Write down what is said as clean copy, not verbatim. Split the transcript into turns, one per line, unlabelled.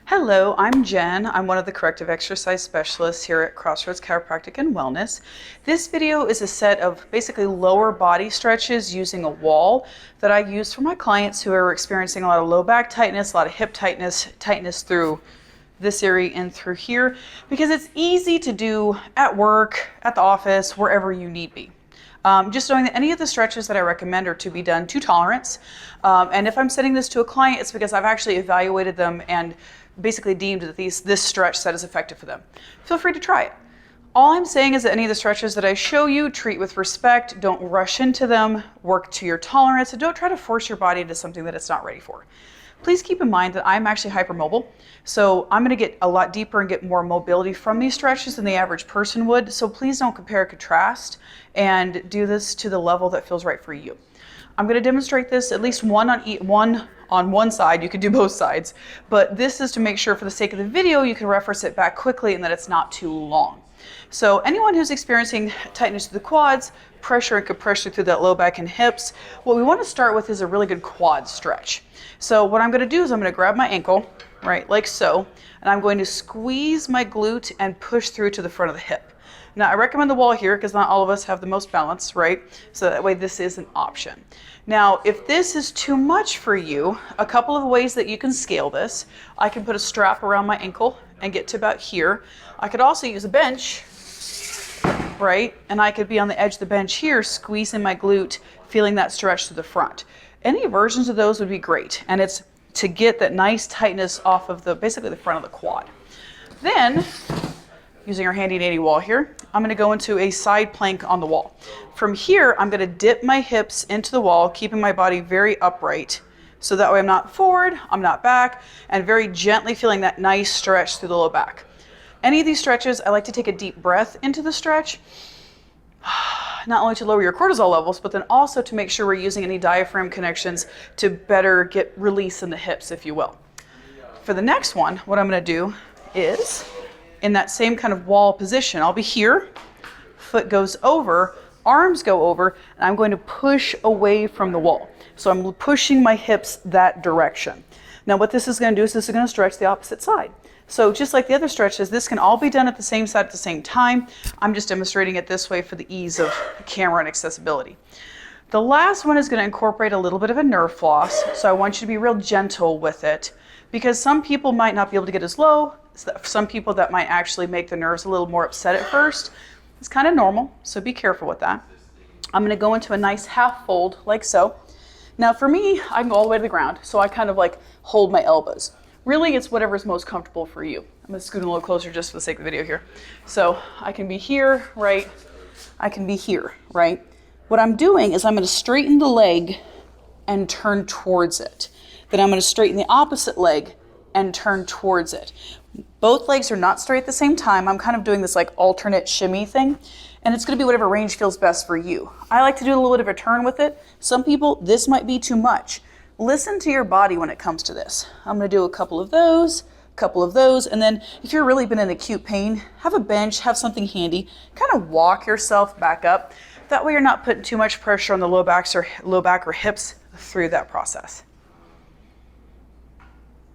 Hello, I'm Jen. I'm one of the corrective exercise specialists here at Crossroads Chiropractic and Wellness. This video is a set of basically lower body stretches using a wall that I use for my clients who are experiencing a lot of low back tightness, a lot of hip tightness through this area and through here, because it's easy to do at work, at the office, wherever you need be. Just knowing that any of the stretches that I recommend are to be done to tolerance. And if I'm sending this to a client, it's because I've actually evaluated them and basically deemed that this stretch set is effective for them. Feel free to try it. All I'm saying is that any of the stretches that I show you, treat with respect, don't rush into them, work to your tolerance, and don't try to force your body into something that it's not ready for. Please keep in mind that I'm actually hypermobile, so I'm going to get a lot deeper and get more mobility from these stretches than the average person would, so please don't compare and contrast and do this to the level that feels right for you. I'm going to demonstrate this at least one on one side. You can do both sides, but this is to make sure for the sake of the video you can reference it back quickly and that it's not too long. So anyone who's experiencing tightness through the quads, pressure and compression through that low back and hips, what we want to start with is a really good quad stretch. So what I'm going to do is I'm going to grab my ankle, right, like so, and I'm going to squeeze my glute and push through to the front of the hip. Now I recommend the wall here because not all of us have the most balance, right? So that way this is an option. Now, if this is too much for you, a couple of ways that you can scale this. I can put a strap around my ankle and get to about here. I could also use a bench, right? And I could be on the edge of the bench here, squeezing my glute, feeling that stretch to the front. Any versions of those would be great. And it's to get that nice tightness off of basically the front of the quad. Then, using our handy dandy wall here, I'm going to go into a side plank on the wall. From here, I'm going to dip my hips into the wall, keeping my body very upright. So that way I'm not forward, I'm not back, and very gently feeling that nice stretch through the low back. Any of these stretches, I like to take a deep breath into the stretch, not only to lower your cortisol levels, but then also to make sure we're using any diaphragm connections to better get release in the hips, if you will. For the next one, what I'm going to do is, in that same kind of wall position, I'll be here, foot goes over, arms go over, and I'm going to push away from the wall. So I'm pushing my hips that direction. Now what this is going to do is this is going to stretch the opposite side. So just like the other stretches, this can all be done at the same side at the same time. I'm just demonstrating it this way for the ease of camera and accessibility. The last one is going to incorporate a little bit of a nerve floss, so I want you to be real gentle with it, because some people might not be able to get as low. Some people that might actually make the nerves a little more upset at first. It's kind of normal, so be careful with that. I'm going to go into a nice half fold like so. Now for me, I can go all the way to the ground, so I kind of like hold my elbows. Really, it's whatever's most comfortable for you. I'm going to scoot a little closer just for the sake of the video here. So I can be here, right? I can be here, right? What I'm doing is I'm going to straighten the leg and turn towards it. Then I'm going to straighten the opposite leg and turn towards it. Both legs are not straight at the same time. I'm kind of doing this like alternate shimmy thing, and it's going to be whatever range feels best for you. I like to do a little bit of a turn with it. Some people, this might be too much. Listen to your body when it comes to this. I'm going to do a couple of those, and then if you've really been in acute pain, have a bench, have something handy, kind of walk yourself back up. That way you're not putting too much pressure on the low back or hips through that process.